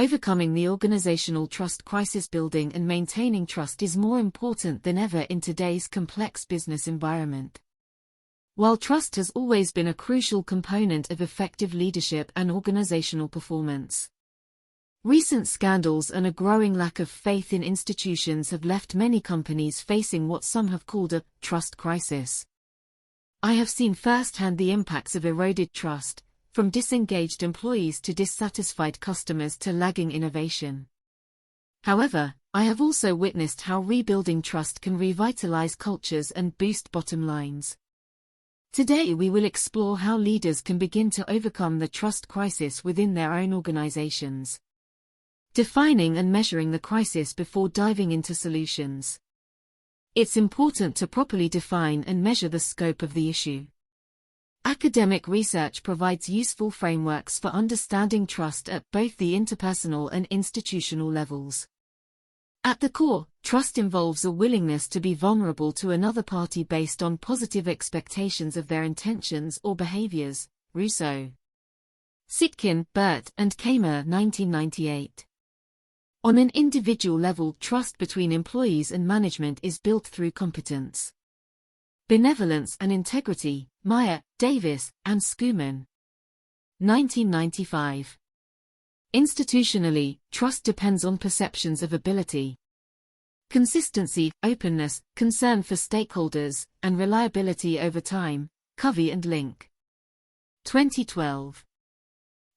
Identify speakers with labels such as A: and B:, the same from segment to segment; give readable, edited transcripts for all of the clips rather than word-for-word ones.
A: Overcoming the organizational trust crisis. Building and maintaining trust is more important than ever in today's complex business environment. While trust has always been a crucial component of effective leadership and organizational performance, recent scandals and a growing lack of faith in institutions have left many companies facing what some have called a trust crisis. I have seen firsthand the impacts of eroded trust, from disengaged employees to dissatisfied customers to lagging innovation. However, I have also witnessed how rebuilding trust can revitalize cultures and boost bottom lines. Today we will explore how leaders can begin to overcome the trust crisis within their own organizations, defining and measuring the crisis before diving into solutions. It's important to properly define and measure the scope of the issue. Academic research provides useful frameworks for understanding trust at both the interpersonal and institutional levels. At the core, trust involves a willingness to be vulnerable to another party based on positive expectations of their intentions or behaviors. Russo, Sitkin, Burt, and Kamer, 1998. On an individual level, trust between employees and management is built through competence, benevolence and integrity. Meyer, Davis, and Schumann. 1995. Institutionally, trust depends on perceptions of ability, consistency, openness, concern for stakeholders, and reliability over time. Covey and Link. 2012.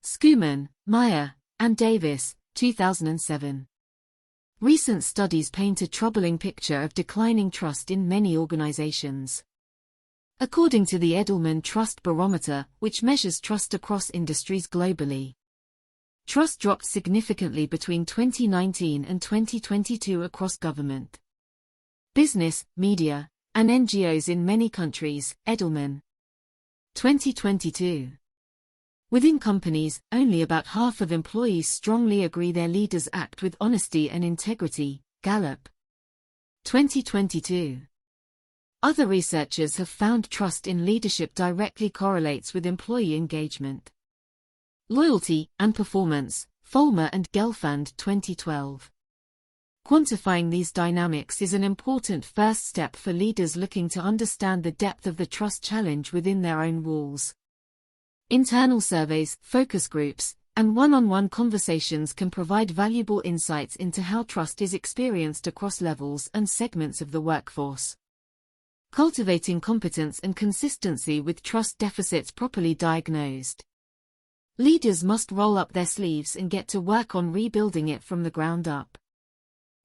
A: Schumann, Meyer, and Davis, 2007. Recent studies paint a troubling picture of declining trust in many organizations. According to the Edelman Trust Barometer, which measures trust across industries globally, trust dropped significantly between 2019 and 2022 across government, business, media, and NGOs in many countries. Edelman. 2022. Within companies, only about half of employees strongly agree their leaders act with honesty and integrity. Gallup. 2022. Other researchers have found trust in leadership directly correlates with employee engagement, loyalty, and performance. Folmer and Gelfand, 2012. Quantifying these dynamics is an important first step for leaders looking to understand the depth of the trust challenge within their own walls. Internal surveys, focus groups, and one-on-one conversations can provide valuable insights into how trust is experienced across levels and segments of the workforce. Cultivating competence and consistency with trust deficits properly diagnosed. Leaders must roll up their sleeves and get to work on rebuilding it from the ground up.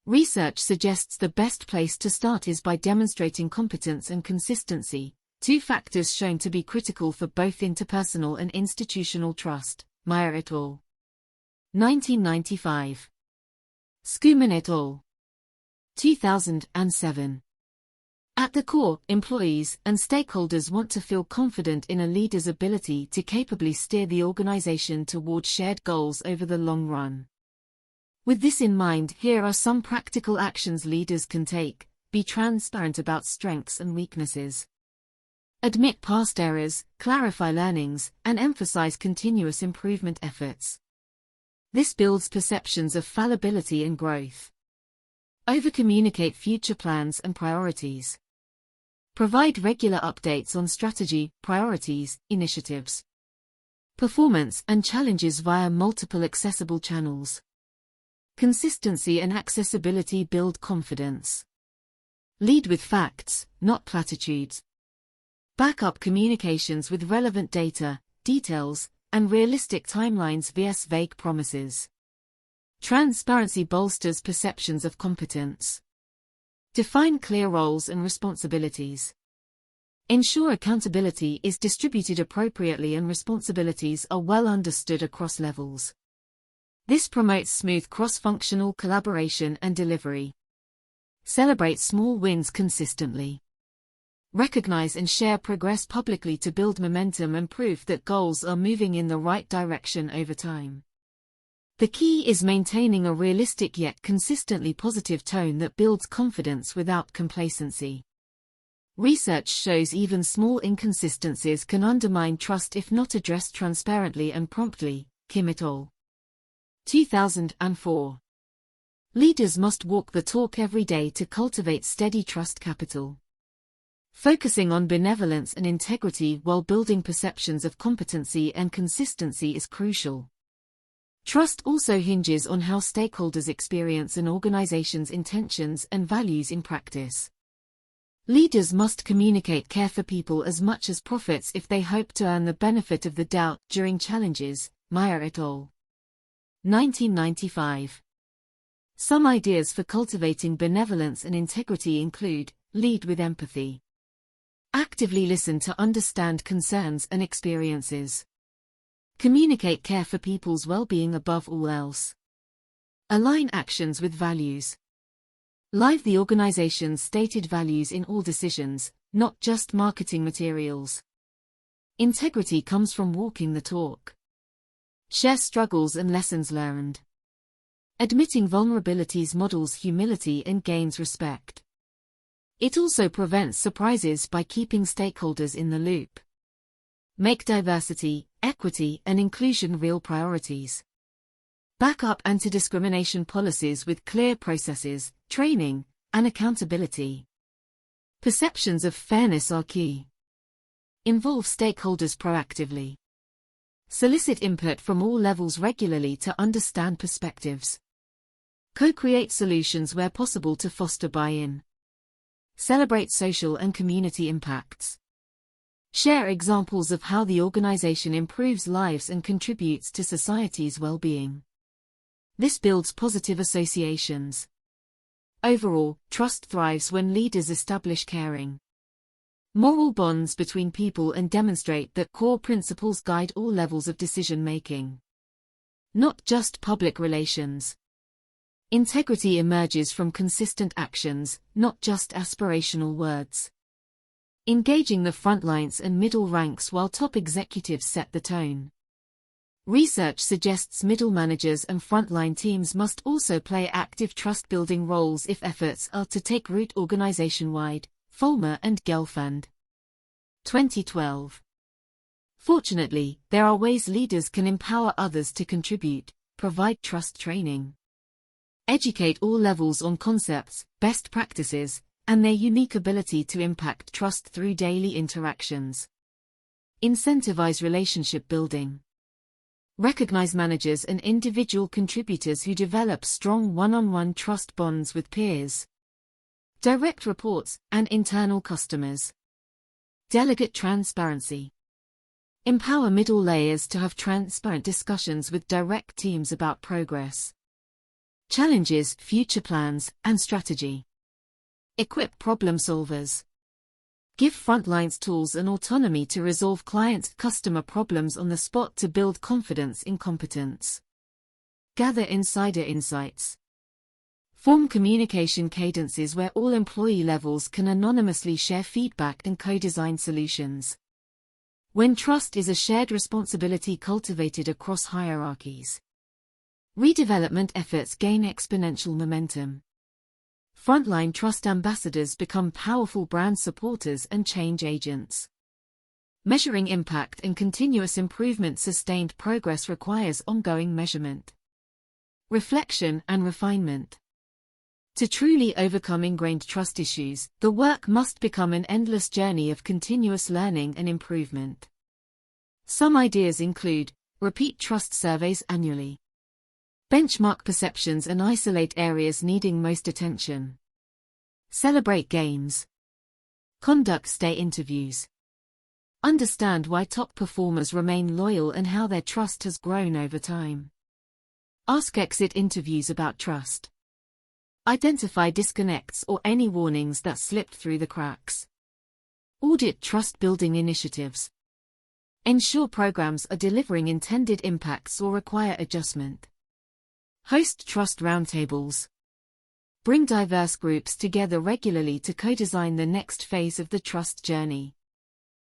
A: Research suggests the best place to start is by demonstrating competence and consistency, two factors shown to be critical for both interpersonal and institutional trust. Meyer et al. 1995. Schumann et al. 2007. At the core, employees and stakeholders want to feel confident in a leader's ability to capably steer the organization toward shared goals over the long run. With this in mind, here are some practical actions leaders can take. Be transparent about strengths and weaknesses. Admit past errors, clarify learnings, and emphasize continuous improvement efforts. This builds perceptions of fallibility and growth. Over-communicate future plans and priorities. Provide regular updates on strategy, priorities, initiatives, performance, and challenges via multiple accessible channels. Consistency and accessibility build confidence. Lead with facts, not platitudes. Back up communications with relevant data, details, and realistic timelines vs vague promises. Transparency bolsters perceptions of competence. Define clear roles and responsibilities. Ensure accountability is distributed appropriately and responsibilities are well understood across levels. This promotes smooth cross-functional collaboration and delivery. Celebrate small wins consistently. Recognize and share progress publicly to build momentum and proof that goals are moving in the right direction over time. The key is maintaining a realistic yet consistently positive tone that builds confidence without complacency. Research shows even small inconsistencies can undermine trust if not addressed transparently and promptly. Kim et al. 2004. Leaders must walk the talk every day to cultivate steady trust capital. Focusing on benevolence and integrity while building perceptions of competency and consistency is crucial. Trust also hinges on how stakeholders experience an organization's intentions and values in practice. Leaders must communicate care for people as much as profits if they hope to earn the benefit of the doubt during challenges. Meyer et al. 1995. Some ideas for cultivating benevolence and integrity include: lead with empathy. Actively listen to understand concerns and experiences. Communicate care for people's well-being above all else. Align actions with values. Live the organization's stated values in all decisions, not just marketing materials. Integrity comes from walking the talk. Share struggles and lessons learned. Admitting vulnerabilities models humility and gains respect. It also prevents surprises by keeping stakeholders in the loop. Make diversity, equity, and inclusion real priorities. Back up anti-discrimination policies with clear processes, training, and accountability. Perceptions of fairness are key. Involve stakeholders proactively. Solicit input from all levels regularly to understand perspectives. Co-create solutions where possible to foster buy-in. Celebrate social and community impacts. Share examples of how the organization improves lives and contributes to society's well-being. This builds positive associations. Overall, trust thrives when leaders establish caring, moral bonds between people and demonstrate that core principles guide all levels of decision-making. Not just public relations. Integrity emerges from consistent actions, not just aspirational words. Engaging the front lines and middle ranks while top executives set the tone. Research suggests middle managers and frontline teams must also play active trust-building roles if efforts are to take root organization-wide. Fulmer and Gelfand. 2012. Fortunately, there are ways leaders can empower others to contribute. Provide trust training. Educate all levels on concepts, best practices, and their unique ability to impact trust through daily interactions. Incentivize relationship building. Recognize managers and individual contributors who develop strong one-on-one trust bonds with peers, direct reports, and internal customers. Delegate transparency. Empower middle layers to have transparent discussions with direct teams about progress, challenges, future plans, and strategy. Equip problem solvers. Give frontlines tools and autonomy to resolve client-customer problems on the spot to build confidence in competence. Gather insider insights. Form communication cadences where all employee levels can anonymously share feedback and co-design solutions. When trust is a shared responsibility cultivated across hierarchies, redevelopment efforts gain exponential momentum. Frontline trust ambassadors become powerful brand supporters and change agents. Measuring impact and continuous improvement. Sustained progress requires ongoing measurement, reflection, and refinement. To truly overcome ingrained trust issues, the work must become an endless journey of continuous learning and improvement. Some ideas include: repeat trust surveys annually. Benchmark perceptions and isolate areas needing most attention. Celebrate gains. Conduct stay interviews. Understand why top performers remain loyal and how their trust has grown over time. Ask exit interviews about trust. Identify disconnects or any warnings that slipped through the cracks. Audit trust-building initiatives. Ensure programs are delivering intended impacts or require adjustment. Host trust roundtables. Bring diverse groups together regularly to co-design the next phase of the trust journey.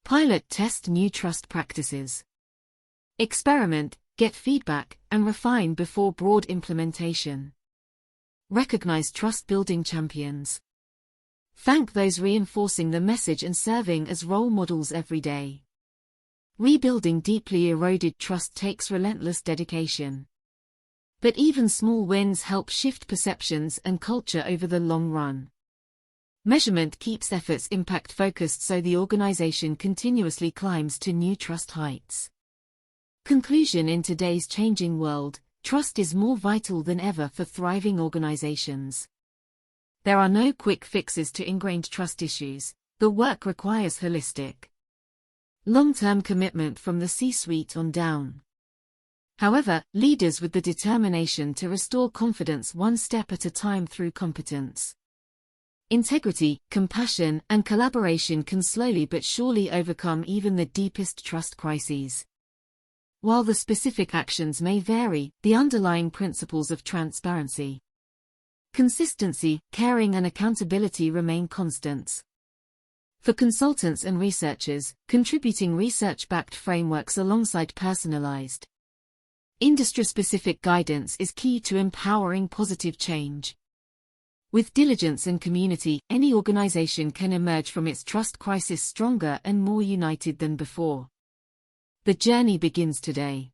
A: Pilot test new trust practices. Experiment, get feedback, and refine before broad implementation. Recognize trust-building champions. Thank those reinforcing the message and serving as role models every day. Rebuilding deeply eroded trust takes relentless dedication. But even small wins help shift perceptions and culture over the long run. Measurement keeps efforts impact-focused so the organization continuously climbs to new trust heights. Conclusion: in today's changing world, trust is more vital than ever for thriving organizations. There are no quick fixes to ingrained trust issues. The work requires holistic, long-term commitment from the C-suite on down. However, leaders with the determination to restore confidence one step at a time through competence, integrity, compassion, and collaboration can slowly but surely overcome even the deepest trust crises. While the specific actions may vary, the underlying principles of transparency, consistency, caring, and accountability remain constants. For consultants and researchers, contributing research-backed frameworks alongside personalized, industry-specific guidance is key to empowering positive change. With diligence and community, any organization can emerge from its trust crisis stronger and more united than before. The journey begins today.